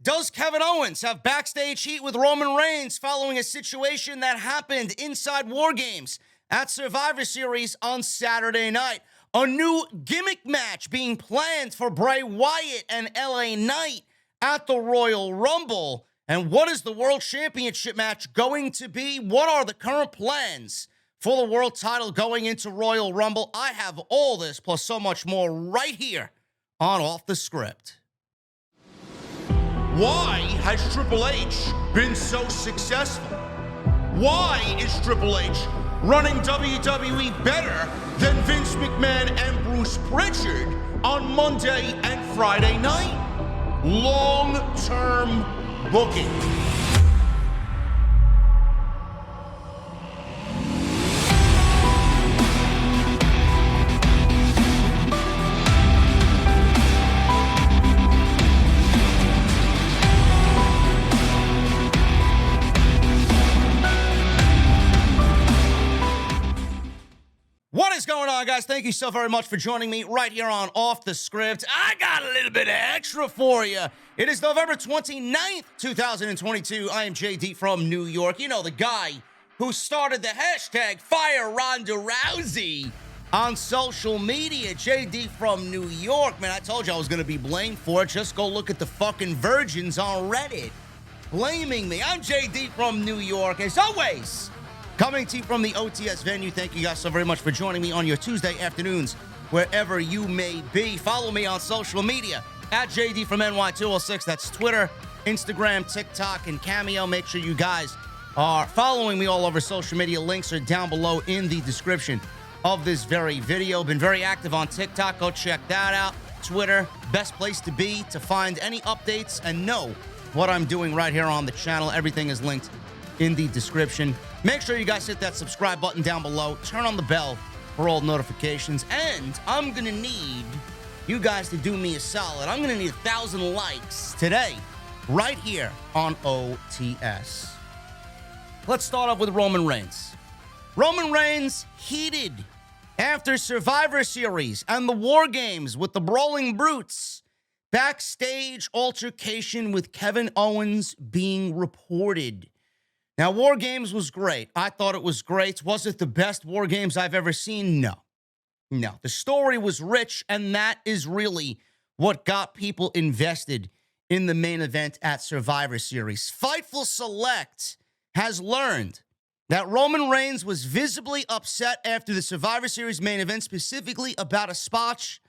Does Kevin Owens have backstage heat with Roman Reigns following a situation that happened inside War Games at Survivor Series on Saturday night? A new gimmick match being planned for Bray Wyatt and LA Knight at the Royal Rumble. And what is the World Championship match going to be? What are the current plans for the world title going into Royal Rumble? I have all this plus so much more right here on Off the Script. Why has Triple H been so successful? Why is Triple H running WWE better than Vince McMahon and Bruce Pritchard on Monday and Friday night? Long-term booking. What is going on, guys? Thank you so very much for joining me right here on Off the Script. I got a little bit of extra for you. It is November 29th, 2022. I am JD from New York. You know, the guy who started the hashtag Fire Ronda Rousey on social media. JD from New York. Man, I told you I was going to be blamed for it. Just go look at the fucking virgins on Reddit blaming me. I'm JD from New York. As always, coming to you from the OTS venue. Thank you guys so very much for joining me on your Tuesday afternoons, wherever you may be. Follow me on social media at JD from NY206. That's Twitter, Instagram, TikTok, and Cameo. Make sure you guys are following me all over social media. Links are down below in the description of this very video. Been very active on TikTok. Go check that out. Twitter, best place to be to find any updates and know what I'm doing right here on the channel. Everything is linked in the description. Make sure you guys hit that subscribe button down below. Turn on the bell for all notifications. And I'm going to need you guys to do me a solid. I'm going to need 1,000 likes today, right here on OTS. Let's start off with Roman Reigns. Roman Reigns heated after Survivor Series and the War Games with the Brawling Brutes. Backstage altercation with Kevin Owens being reported. Now, War Games was great. I thought it was great. Was it the best War Games I've ever seen? No. No. The story was rich, and that is really what got people invested in the main event at Survivor Series. Fightful Select has learned that Roman Reigns was visibly upset after the Survivor Series main event, specifically about a spot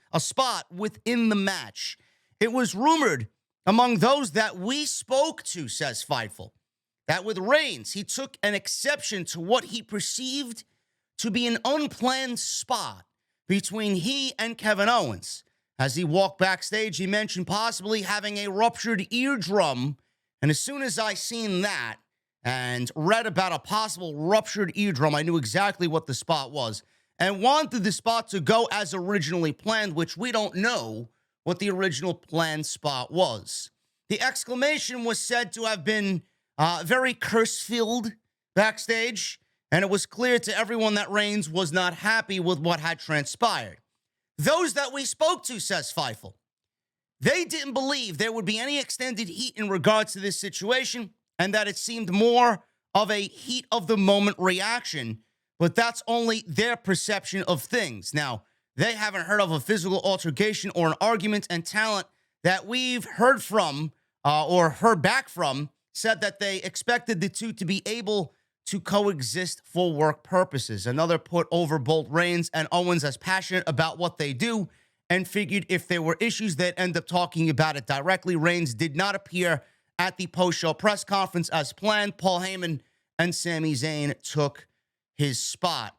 within the match. It was rumored among those that we spoke to, says Fightful, that with Reigns, he took an exception to what he perceived to be an unplanned spot between he and Kevin Owens. As he walked backstage, he mentioned possibly having a ruptured eardrum. And as soon as I seen that and read about a possible ruptured eardrum, I knew exactly what the spot was and wanted the spot to go as originally planned, which we don't know what the original planned spot was. The exclamation was said to have been very curse-filled backstage, and it was clear to everyone that Reigns was not happy with what had transpired. Those that we spoke to, says Fightful, they didn't believe there would be any extended heat in regards to this situation, and that it seemed more of a heat-of-the-moment reaction, but that's only their perception of things. Now, they haven't heard of a physical altercation or an argument, and talent that we've heard from or heard back from said that they expected the two to be able to coexist for work purposes. Another put over both Reigns and Owens as passionate about what they do and figured if there were issues, they'd end up talking about it directly. Reigns did not appear at the post-show press conference as planned. Paul Heyman and Sami Zayn took his spot.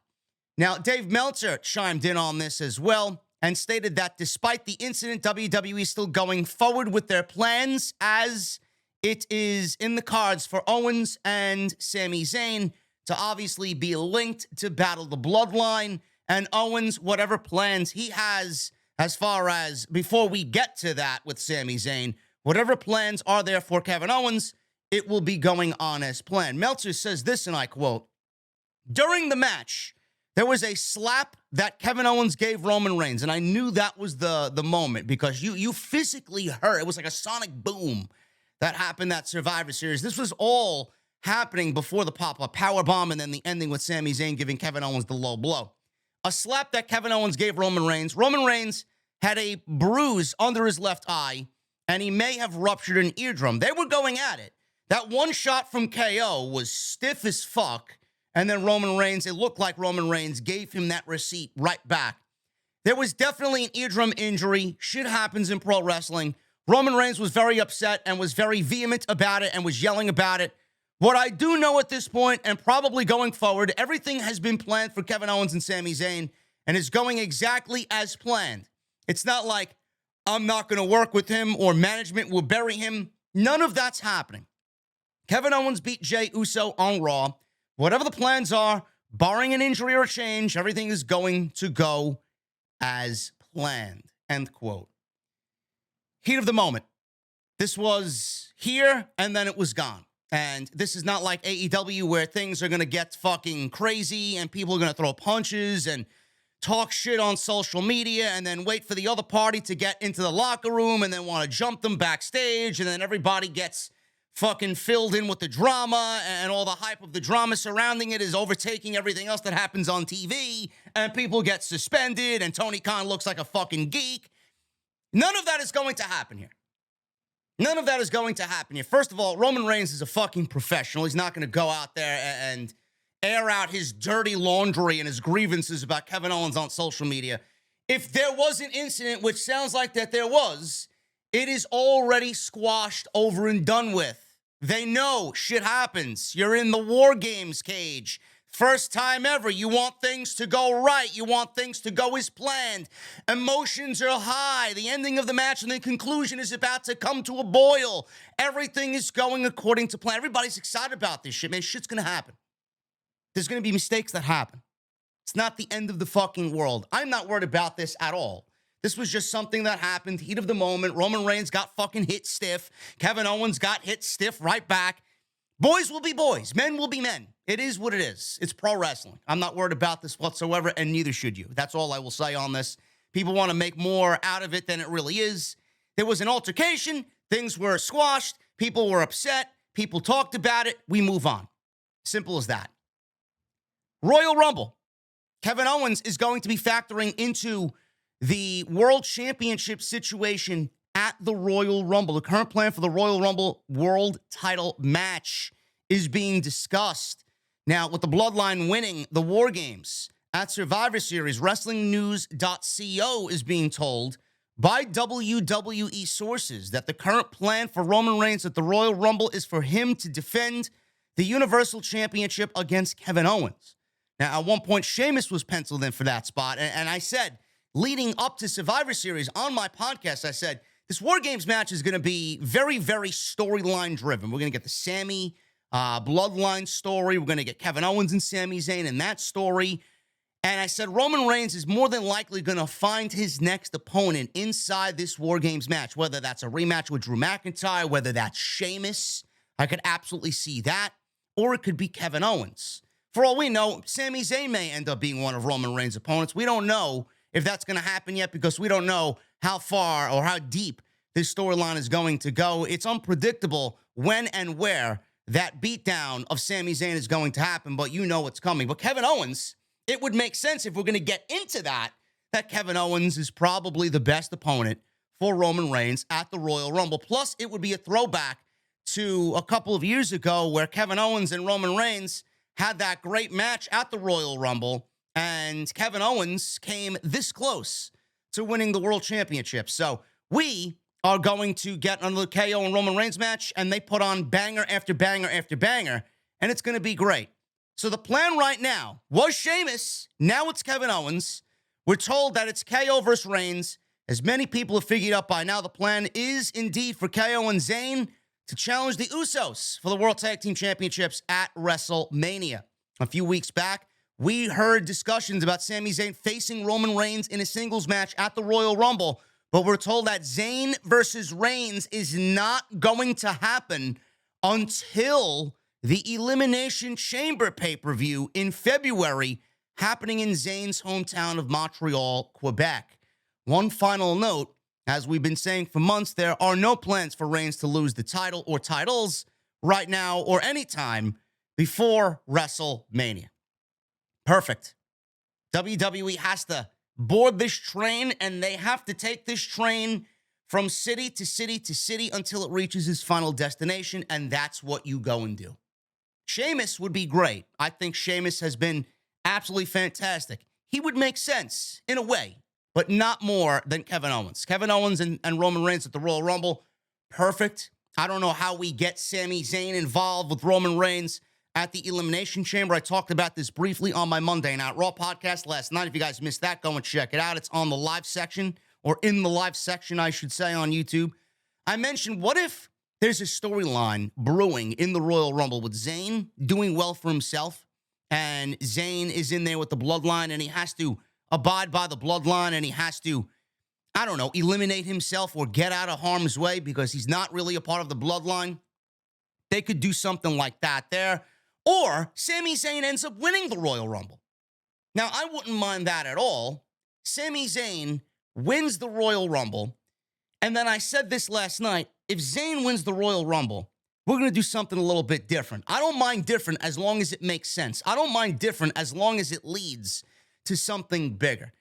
Now, Dave Meltzer chimed in on this as well and stated that despite the incident, WWE is still going forward with their plans as it is in the cards for Owens and Sami Zayn to obviously be linked to Battle the Bloodline. And Owens, whatever plans he has as far as before we get to that with Sami Zayn, whatever plans are there for Kevin Owens, it will be going on as planned. Meltzer says this, and I quote, "During the match, there was a slap that Kevin Owens gave Roman Reigns, and I knew that was the moment because you physically heard. It was like a sonic boom that happened at Survivor Series. This was all happening before the pop-up powerbomb and then the ending with Sami Zayn giving Kevin Owens the low blow. A slap that Kevin Owens gave Roman Reigns. Roman Reigns had a bruise under his left eye, and he may have ruptured an eardrum. They were going at it. That one shot from KO was stiff as fuck, and then Roman Reigns, it looked like Roman Reigns gave him that receipt right back. There was definitely an eardrum injury. Shit happens in pro wrestling. Roman Reigns was very upset and was very vehement about it and was yelling about it. What I do know at this point, and probably going forward, everything has been planned for Kevin Owens and Sami Zayn and is going exactly as planned. It's not like I'm not going to work with him or management will bury him. None of that's happening. Kevin Owens beat Jey Uso on Raw. Whatever the plans are, barring an injury or a change, everything is going to go as planned. End quote. Heat of the moment. This was here and then it was gone. And this is not like AEW where things are going to get fucking crazy and people are going to throw punches and talk shit on social media and then wait for the other party to get into the locker room and then want to jump them backstage and then everybody gets fucking filled in with the drama and all the hype of the drama surrounding it is overtaking everything else that happens on TV and people get suspended and Tony Khan looks like a fucking geek. None of that is going to happen here. None of that is going to happen here. First of all, Roman Reigns is a fucking professional. He's not going to go out there and air out his dirty laundry and his grievances about Kevin Owens on social media. If there was an incident, which sounds like that there was, it is already squashed over and done with. They know shit happens. You're in the War Games cage. First time ever. You want things to go right. You want things to go as planned. Emotions are high. The ending of the match and the conclusion is about to come to a boil. Everything is going according to plan. Everybody's excited about this shit, man. Shit's going to happen. There's going to be mistakes that happen. It's not the end of the fucking world. I'm not worried about this at all. This was just something that happened. Heat of the moment. Roman Reigns got fucking hit stiff. Kevin Owens got hit stiff right back. Boys will be boys. Men will be men. It is what it is. It's pro wrestling. I'm not worried about this whatsoever, and neither should you. That's all I will say on this. People want to make more out of it than it really is. There was an altercation. Things were squashed. People were upset. People talked about it. We move on. Simple as that. Royal Rumble. Kevin Owens is going to be factoring into the World Championship situation at the Royal Rumble. The current plan for the Royal Rumble World Title match is being discussed. Now, with the Bloodline winning the War Games at Survivor Series, WrestlingNews.co is being told by WWE sources that the current plan for Roman Reigns at the Royal Rumble is for him to defend the Universal Championship against Kevin Owens. Now, at one point, Sheamus was penciled in for that spot, and I said, leading up to Survivor Series on my podcast, I said, this War Games match is going to be very, very storyline driven. We're going to get the Sami Bloodline story. We're going to get Kevin Owens and Sami Zayn in that story. And I said Roman Reigns is more than likely going to find his next opponent inside this War Games match, whether that's a rematch with Drew McIntyre, whether that's Sheamus. I could absolutely see that. Or it could be Kevin Owens. For all we know, Sami Zayn may end up being one of Roman Reigns' opponents. We don't know if that's going to happen yet because we don't know how far or how deep this storyline is going to go. It's unpredictable when and where that beatdown of Sami Zayn is going to happen, but you know what's coming. But Kevin Owens, it would make sense if we're going to get into that Kevin Owens is probably the best opponent for Roman Reigns at the Royal Rumble. Plus, it would be a throwback to a couple of years ago where Kevin Owens and Roman Reigns had that great match at the Royal Rumble, and Kevin Owens came this close to winning the World Championship. So we are going to get another KO and Roman Reigns match, and they put on banger after banger after banger, and it's going to be great. So the plan right now was Sheamus. Now it's Kevin Owens. We're told that it's KO versus Reigns. As many people have figured out by now, the plan is indeed for KO and Zayn to challenge the Usos for the World Tag Team Championships at WrestleMania. A few weeks back, we heard discussions about Sami Zayn facing Roman Reigns in a singles match at the Royal Rumble, but we're told that Zayn versus Reigns is not going to happen until the Elimination Chamber pay-per-view in February, happening in Zayn's hometown of Montreal, Quebec. One final note, As we've been saying for months, there are no plans for Reigns to lose the title or titles right now or anytime before WrestleMania. Perfect. WWE has to board this train, and they have to take this train from city to city to city until it reaches its final destination, and that's what you go and do. Sheamus would be great. I think Sheamus has been absolutely fantastic. He would make sense in a way, but not more than Kevin Owens. Kevin Owens and Roman Reigns at the Royal Rumble, perfect. I don't know how we get Sami Zayn involved with Roman Reigns at the Elimination Chamber. I talked about this briefly on my Monday Night Raw podcast last night. If you guys missed that, go and check it out. It's on the live section, or in the live section, I should say, on YouTube. I mentioned, what if there's a storyline brewing in the Royal Rumble with Zayn doing well for himself, and Zayn is in there with the bloodline, and he has to abide by the bloodline, and he has to, I don't know, eliminate himself or get out of harm's way because he's not really a part of the bloodline. They could do something like that there. Or Sami Zayn ends up winning the Royal Rumble. Now, I wouldn't mind that at all. Sami Zayn wins the Royal Rumble. And then I said this last night, if Zayn wins the Royal Rumble, we're going to do something a little bit different. I don't mind different as long as it makes sense. I don't mind different as long as it leads to something bigger.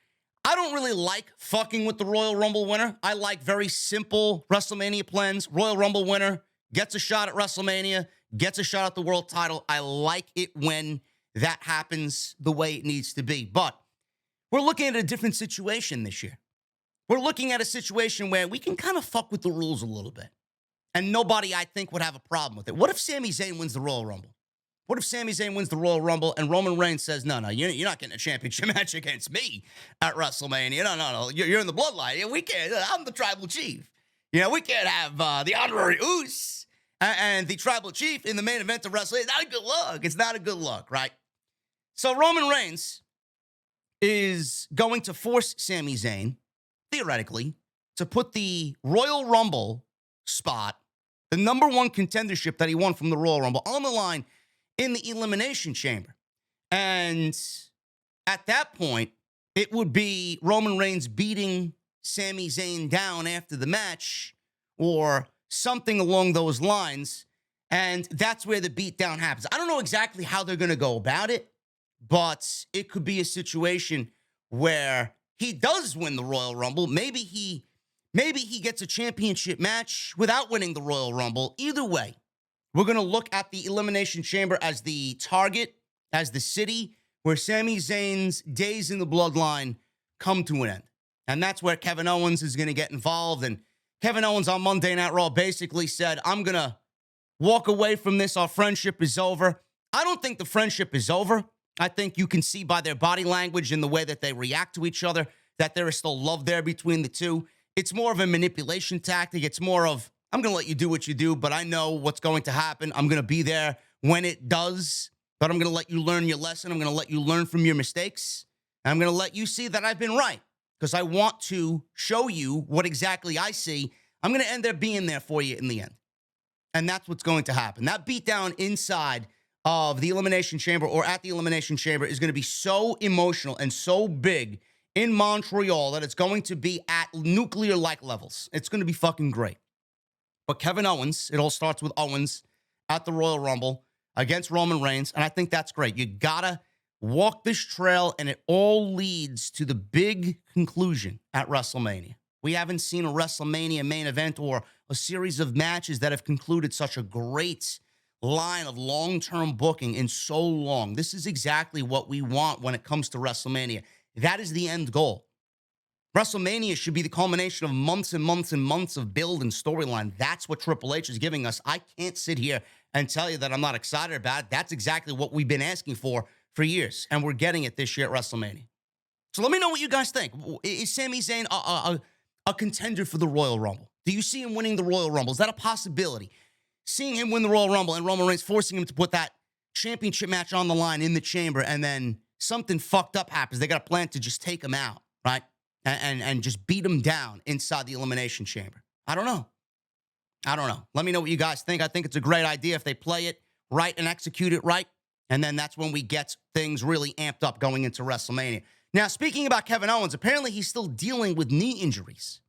I don't really like fucking with the Royal Rumble winner. I like very simple WrestleMania plans. Royal Rumble winner gets a shot at WrestleMania, gets a shot at the world title. I like it when that happens the way it needs to be. But we're looking at a different situation this year. We're looking at a situation where we can kind of fuck with the rules a little bit. And nobody, I think, would have a problem with it. What if Sami Zayn wins the Royal Rumble? What if Sami Zayn wins the Royal Rumble and Roman Reigns says, no, you're not getting a championship match against me at WrestleMania. No. You're in the bloodline. We can't. I'm the tribal chief. We can't have the honorary Uce and the tribal chief in the main event of WrestleMania. It's not a good look. It's not a good look, right? So Roman Reigns is going to force Sami Zayn, theoretically, to put the Royal Rumble spot, the number one contendership that he won from the Royal Rumble, on the line in the Elimination Chamber. And at that point, it would be Roman Reigns beating Sami Zayn down after the match or something along those lines. And that's where the beatdown happens. I don't know exactly how they're going to go about it, but it could be a situation where he does win the Royal Rumble. Maybe he gets a championship match without winning the Royal Rumble. Either way, we're going to look at the Elimination Chamber as the target, as the city where Sami Zayn's days in the bloodline come to an end. And that's where Kevin Owens is going to get involved. And Kevin Owens on Monday Night Raw basically said, I'm going to walk away from this. Our friendship is over. I don't think the friendship is over. I think you can see by their body language and the way that they react to each other that there is still love there between the two. It's more of a manipulation tactic. It's more of, I'm going to let you do what you do, but I know what's going to happen. I'm going to be there when it does, but I'm going to let you learn your lesson. I'm going to let you learn from your mistakes. And I'm going to let you see that I've been right because I want to show you what exactly I see. I'm going to end up being there for you in the end. And that's what's going to happen. That beatdown inside of the Elimination Chamber or at the Elimination Chamber is going to be so emotional and so big in Montreal that it's going to be at nuclear-like levels. It's going to be fucking great. But Kevin Owens, it all starts with Owens at the Royal Rumble against Roman Reigns, and I think that's great. You gotta walk this trail, and it all leads to the big conclusion at WrestleMania. We haven't seen a WrestleMania main event or a series of matches that have concluded such a great line of long-term booking in so long. This is exactly what we want when it comes to WrestleMania. That is the end goal. WrestleMania should be the culmination of months and months and months of build and storyline. That's what Triple H is giving us. I can't sit here and tell you that I'm not excited about it. That's exactly what we've been asking for years, and we're getting it this year at WrestleMania. So let me know what you guys think. Is Sami Zayn a contender for the Royal Rumble? Do you see him winning the Royal Rumble? Is that a possibility? Seeing him win the Royal Rumble and Roman Reigns forcing him to put that championship match on the line in the chamber, and then something fucked up happens. They got a plan to just take him out, right? And just beat him down inside the Elimination Chamber. I don't know. Let me know what you guys think. I think it's a great idea if they play it right and execute it right. And then that's when we get things really amped up going into WrestleMania. Now, speaking about Kevin Owens, apparently he's still dealing with knee injuries.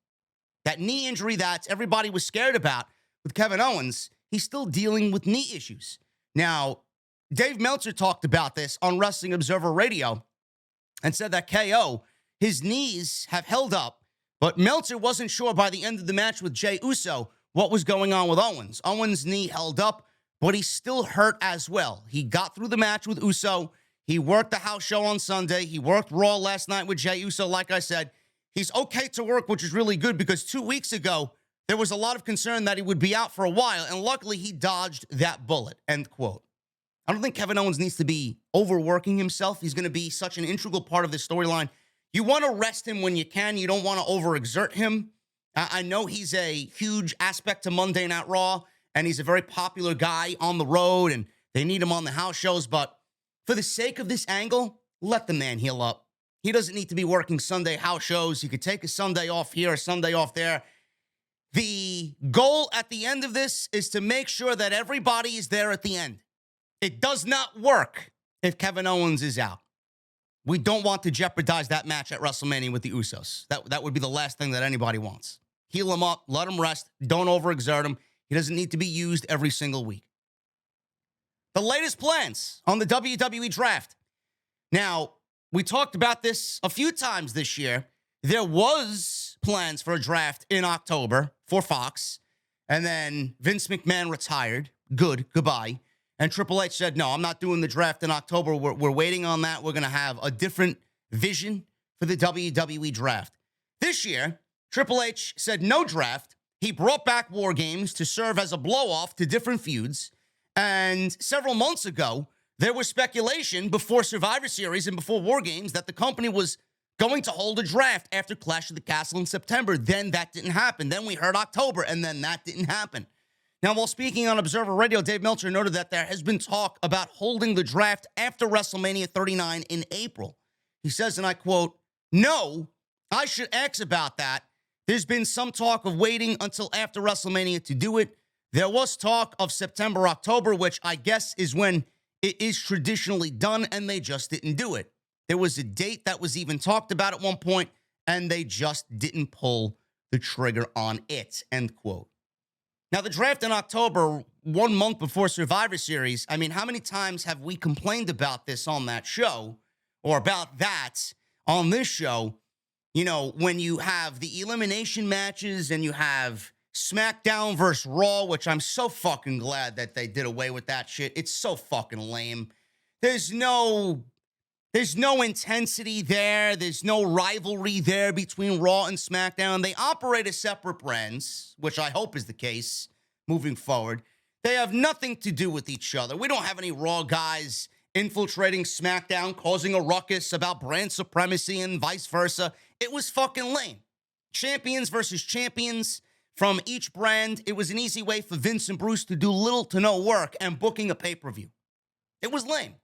That knee injury that everybody was scared about with Kevin Owens, he's still dealing with knee issues. Now, Dave Meltzer talked about this on Wrestling Observer Radio and said that KO, his knees have held up, but Meltzer wasn't sure by the end of the match with Jey Uso what was going on with Owens. Owens' knee held up, but he's still hurt as well. He got through the match with Uso. He worked the house show on Sunday. He worked Raw last night with Jey Uso, like I said. He's okay to work, which is really good because 2 weeks ago, there was a lot of concern that he would be out for a while, and luckily he dodged that bullet, end quote. I don't think Kevin Owens needs to be overworking himself. He's going to be such an integral part of this storyline. You want to rest him when you can. You don't want to overexert him. I know he's a huge aspect to Monday Night Raw, and he's a very popular guy on the road, and they need him on the house shows, but for the sake of this angle, let the man heal up. He doesn't need to be working Sunday house shows. He could take a Sunday off here, a Sunday off there. The goal at the end of this is to make sure that everybody is there at the end. It does not work if Kevin Owens is out. We don't want to jeopardize that match at WrestleMania with the Usos. That would be the last thing that anybody wants. Heal him up, let him rest, don't overexert him. He doesn't need to be used every single week. The latest plans on the WWE Draft. Now, we talked about this a few times this year. There was plans for a draft in October for Fox, and then Vince McMahon retired. Goodbye. And Triple H said, no, I'm not doing the draft in October. We're waiting on that. We're going to have a different vision for the WWE Draft. This year, Triple H said no draft. He brought back War Games to serve as a blow-off to different feuds. And several months ago, there was speculation before Survivor Series and before War Games that the company was going to hold a draft after Clash of the Castle in September. Then that didn't happen. Then we heard October, and then that didn't happen. Now, while speaking on Observer Radio, Dave Meltzer noted that there has been talk about holding the draft after WrestleMania 39 in April. He says, and I quote, "No, I should ask about that. There's been some talk of waiting until after WrestleMania to do it. There was talk of September, October, which I guess is when it is traditionally done, and they just didn't do it. There was a date that was even talked about at one point, and they just didn't pull the trigger on it," end quote. Now, the draft in October, 1 month before Survivor Series, I mean, how many times have we complained about this on that show or about that on this show? You know, when you have the elimination matches and you have SmackDown versus Raw, which I'm so fucking glad that they did away with that shit. It's so fucking lame. There's no intensity there. There's no rivalry there between Raw and SmackDown. They operate as separate brands, which I hope is the case moving forward. They have nothing to do with each other. We don't have any Raw guys infiltrating SmackDown, causing a ruckus about brand supremacy and vice versa. It was fucking lame. Champions versus champions from each brand. It was an easy way for Vince and Bruce to do little to no work and booking a pay-per-view. It was lame.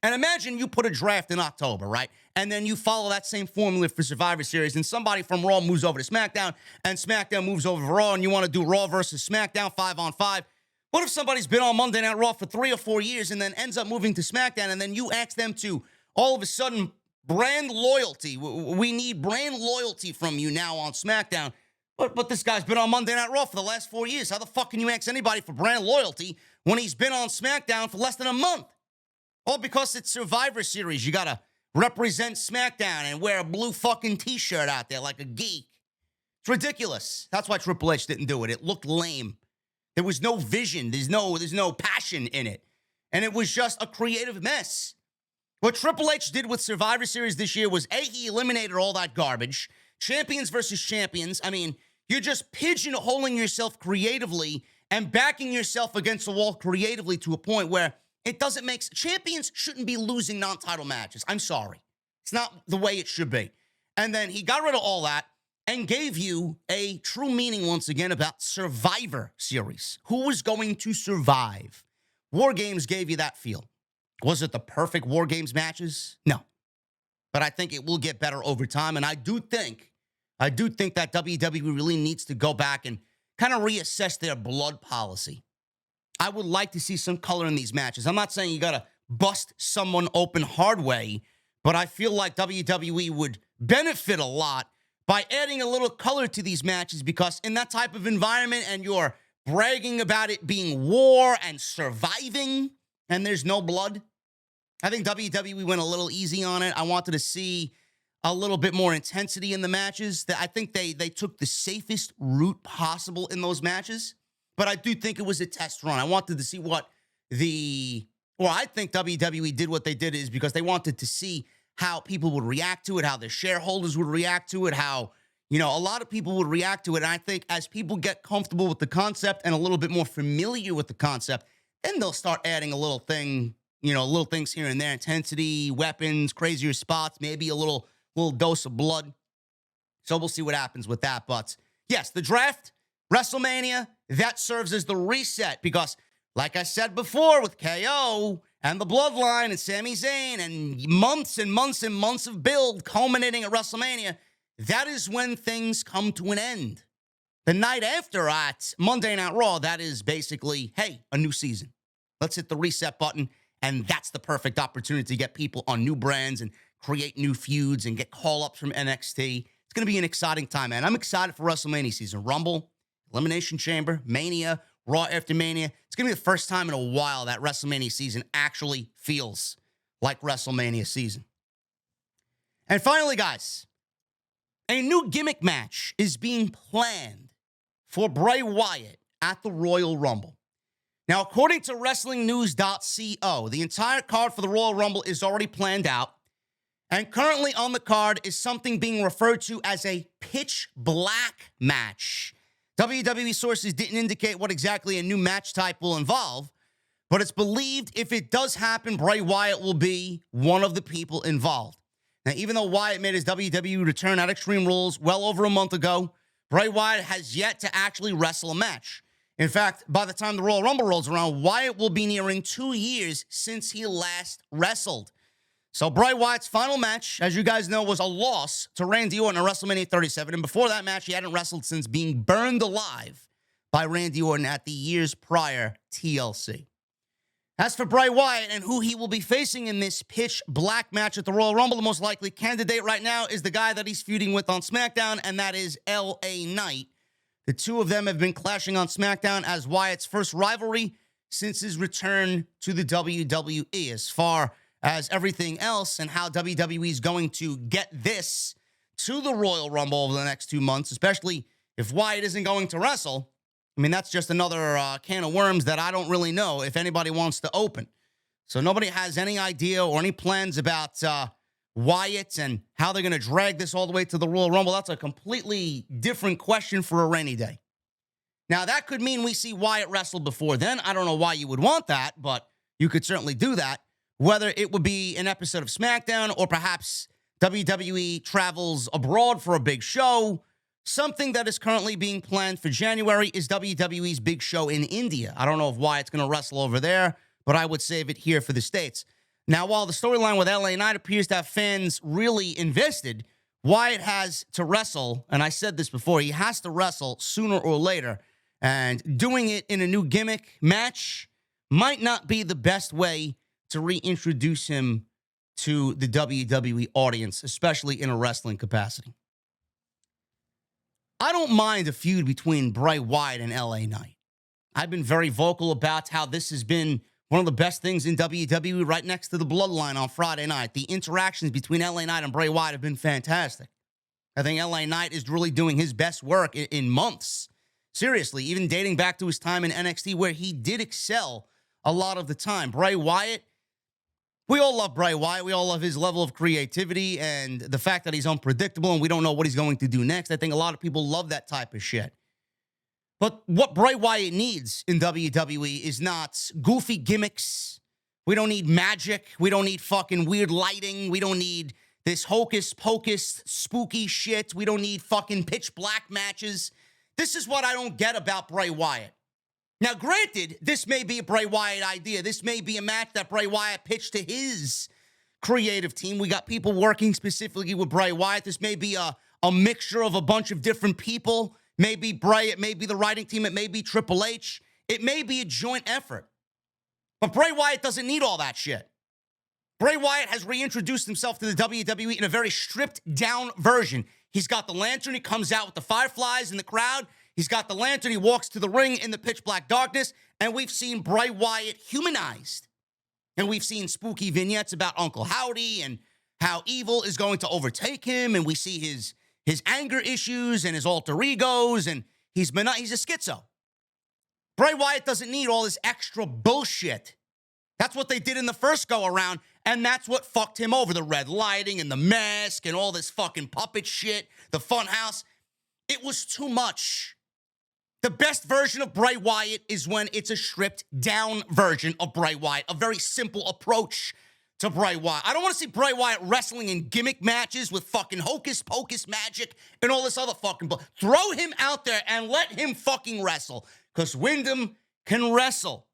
And imagine you put a draft in October, right? And then you follow that same formula for Survivor Series, and somebody from Raw moves over to SmackDown, and SmackDown moves over to Raw, and you want to do Raw versus SmackDown 5-on-5. What if somebody's been on Monday Night Raw for 3 or 4 years and then ends up moving to SmackDown, and then you ask them to, all of a sudden, brand loyalty. We need brand loyalty from you now on SmackDown. But this guy's been on Monday Night Raw for the last 4 years. How the fuck can you ask anybody for brand loyalty when he's been on SmackDown for less than a month? All because it's Survivor Series. You got to represent SmackDown and wear a blue fucking t-shirt out there like a geek. It's ridiculous. That's why Triple H didn't do it. It looked lame. There was no vision. There's no passion in it. And it was just a creative mess. What Triple H did with Survivor Series this year was, A, he eliminated all that garbage. Champions versus champions. I mean, you're just pigeonholing yourself creatively and backing yourself against the wall creatively to a point where it doesn't make sense. Champions shouldn't be losing non-title matches. I'm sorry. It's not the way it should be. And then he got rid of all that and gave you a true meaning once again about Survivor Series. Who was going to survive? War Games gave you that feel. Was it the perfect War Games matches? No. But I think it will get better over time. And I do think that WWE really needs to go back and kind of reassess their blood policy. I would like to see some color in these matches. I'm not saying you got to bust someone open hard way, but I feel like WWE would benefit a lot by adding a little color to these matches, because in that type of environment and you're bragging about it being war and surviving and there's no blood, I think WWE went a little easy on it. I wanted to see a little bit more intensity in the matches. I think they took the safest route possible in those matches, but I do think it was a test run. I wanted to see I think WWE did what they did is because they wanted to see how people would react to it, how the shareholders would react to it, how, a lot of people would react to it. And I think as people get comfortable with the concept and a little bit more familiar with the concept, then they'll start adding a little thing, little things here and there, intensity, weapons, crazier spots, maybe a little dose of blood. So we'll see what happens with that. But yes, the draft, WrestleMania, that serves as the reset because, like I said before, with KO and the Bloodline and Sami Zayn and months and months and months of build culminating at WrestleMania, that is when things come to an end. The night after at Monday Night Raw, that is basically, hey, a new season. Let's hit the reset button, and that's the perfect opportunity to get people on new brands and create new feuds and get call-ups from NXT. It's going to be an exciting time, man. I'm excited for WrestleMania season. Rumble, Elimination Chamber, Mania, Raw after Mania. It's going to be the first time in a while that WrestleMania season actually feels like WrestleMania season. And finally, guys, a new gimmick match is being planned for Bray Wyatt at the Royal Rumble. Now, according to WrestlingNews.co, the entire card for the Royal Rumble is already planned out. And currently on the card is something being referred to as a pitch black match. WWE sources didn't indicate what exactly a new match type will involve, but it's believed if it does happen, Bray Wyatt will be one of the people involved. Now, even though Wyatt made his WWE return at Extreme Rules well over a month ago, Bray Wyatt has yet to actually wrestle a match. In fact, by the time the Royal Rumble rolls around, Wyatt will be nearing 2 years since he last wrestled. So Bray Wyatt's final match, as you guys know, was a loss to Randy Orton at WrestleMania 37. And before that match, he hadn't wrestled since being burned alive by Randy Orton at the years prior TLC. As for Bray Wyatt and who he will be facing in this pitch black match at the Royal Rumble, the most likely candidate right now is the guy that he's feuding with on SmackDown, and that is LA Knight. The two of them have been clashing on SmackDown as Wyatt's first rivalry since his return to the WWE. As far as everything else and how WWE is going to get this to the Royal Rumble over the next 2 months, especially if Wyatt isn't going to wrestle, I mean, that's just another can of worms that I don't really know if anybody wants to open. So nobody has any idea or any plans about Wyatt and how they're going to drag this all the way to the Royal Rumble. That's a completely different question for a rainy day. Now, that could mean we see Wyatt wrestle before then. I don't know why you would want that, but you could certainly do that. Whether it would be an episode of SmackDown or perhaps WWE travels abroad for a big show, something that is currently being planned for January is WWE's big show in India. I don't know if Wyatt's going to wrestle over there, but I would save it here for the States. Now, while the storyline with LA Knight appears to have fans really invested, Wyatt has to wrestle, and I said this before, he has to wrestle sooner or later, and doing it in a new gimmick match might not be the best way to reintroduce him to the WWE audience, especially in a wrestling capacity. I don't mind a feud between Bray Wyatt and LA Knight. I've been very vocal about how this has been one of the best things in WWE right next to the Bloodline on Friday night. The interactions between LA Knight and Bray Wyatt have been fantastic. I think LA Knight is really doing his best work in months. Seriously, even dating back to his time in NXT where he did excel a lot of the time. Bray Wyatt, we all love Bray Wyatt. We all love his level of creativity and the fact that he's unpredictable and we don't know what he's going to do next. I think a lot of people love that type of shit. But what Bray Wyatt needs in WWE is not goofy gimmicks. We don't need magic. We don't need fucking weird lighting. We don't need this hocus pocus spooky shit. We don't need fucking pitch black matches. This is what I don't get about Bray Wyatt. Now, granted, this may be a Bray Wyatt idea. This may be a match that Bray Wyatt pitched to his creative team. We got people working specifically with Bray Wyatt. This may be a mixture of a bunch of different people. Maybe Bray, it may be the writing team, it may be Triple H. It may be a joint effort. But Bray Wyatt doesn't need all that shit. Bray Wyatt has reintroduced himself to the WWE in a very stripped-down version. He's got the lantern. He comes out with the fireflies in the crowd. He's got the lantern. He walks to the ring in the pitch-black darkness. And we've seen Bray Wyatt humanized. And we've seen spooky vignettes about Uncle Howdy and how evil is going to overtake him. And we see his anger issues and his alter egos. And he's a schizo. Bray Wyatt doesn't need all this extra bullshit. That's what they did in the first go-around, and that's what fucked him over. The red lighting and the mask and all this fucking puppet shit, the fun house. It was too much. The best version of Bray Wyatt is when it's a stripped-down version of Bray Wyatt, a very simple approach to Bray Wyatt. I don't want to see Bray Wyatt wrestling in gimmick matches with fucking hocus-pocus magic and all this other fucking bull. Throw him out there and let him fucking wrestle, because Wyndham can wrestle.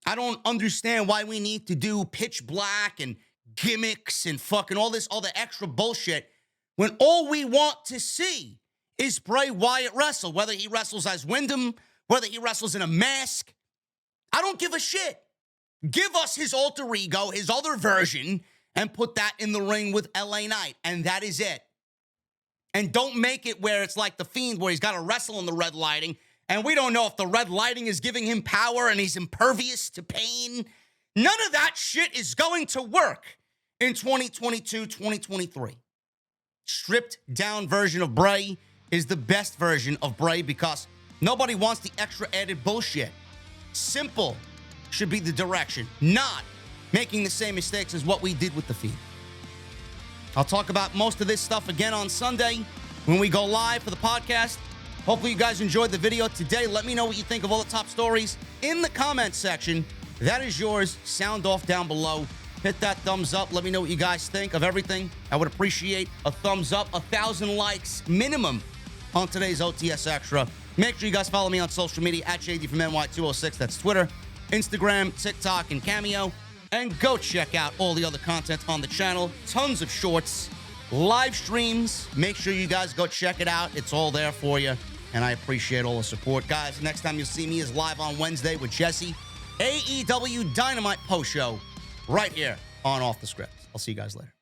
I don't understand why we need to do pitch black and gimmicks and fucking all the extra bullshit when all we want to see is Bray Wyatt wrestle, whether he wrestles as Wyndham, whether he wrestles in a mask. I don't give a shit. Give us his alter ego, his other version, and put that in the ring with LA Knight, and that is it. And don't make it where it's like The Fiend, where he's got to wrestle in the red lighting, and we don't know if the red lighting is giving him power and he's impervious to pain. None of that shit is going to work in 2022, 2023. Stripped down version of Bray is the best version of Bray because nobody wants the extra added bullshit. Simple should be the direction, not making the same mistakes as what we did with The Fiend. I'll talk about most of this stuff again on Sunday when we go live for the podcast. Hopefully you guys enjoyed the video today. Let me know what you think of all the top stories in the comments section. That is yours. Sound off down below. Hit that thumbs up. Let me know what you guys think of everything. I would appreciate a thumbs up, 1,000 likes minimum on today's OTS Extra. Make sure you guys follow me on social media at JD from NY206. That's Twitter, Instagram, TikTok, and Cameo. And go check out all the other content on the channel. Tons of shorts, live streams. Make sure you guys go check it out. It's all there for you. And I appreciate all the support. Guys, next time you'll see me is live on Wednesday with Jesse. AEW Dynamite post show right here on Off the Script. I'll see you guys later.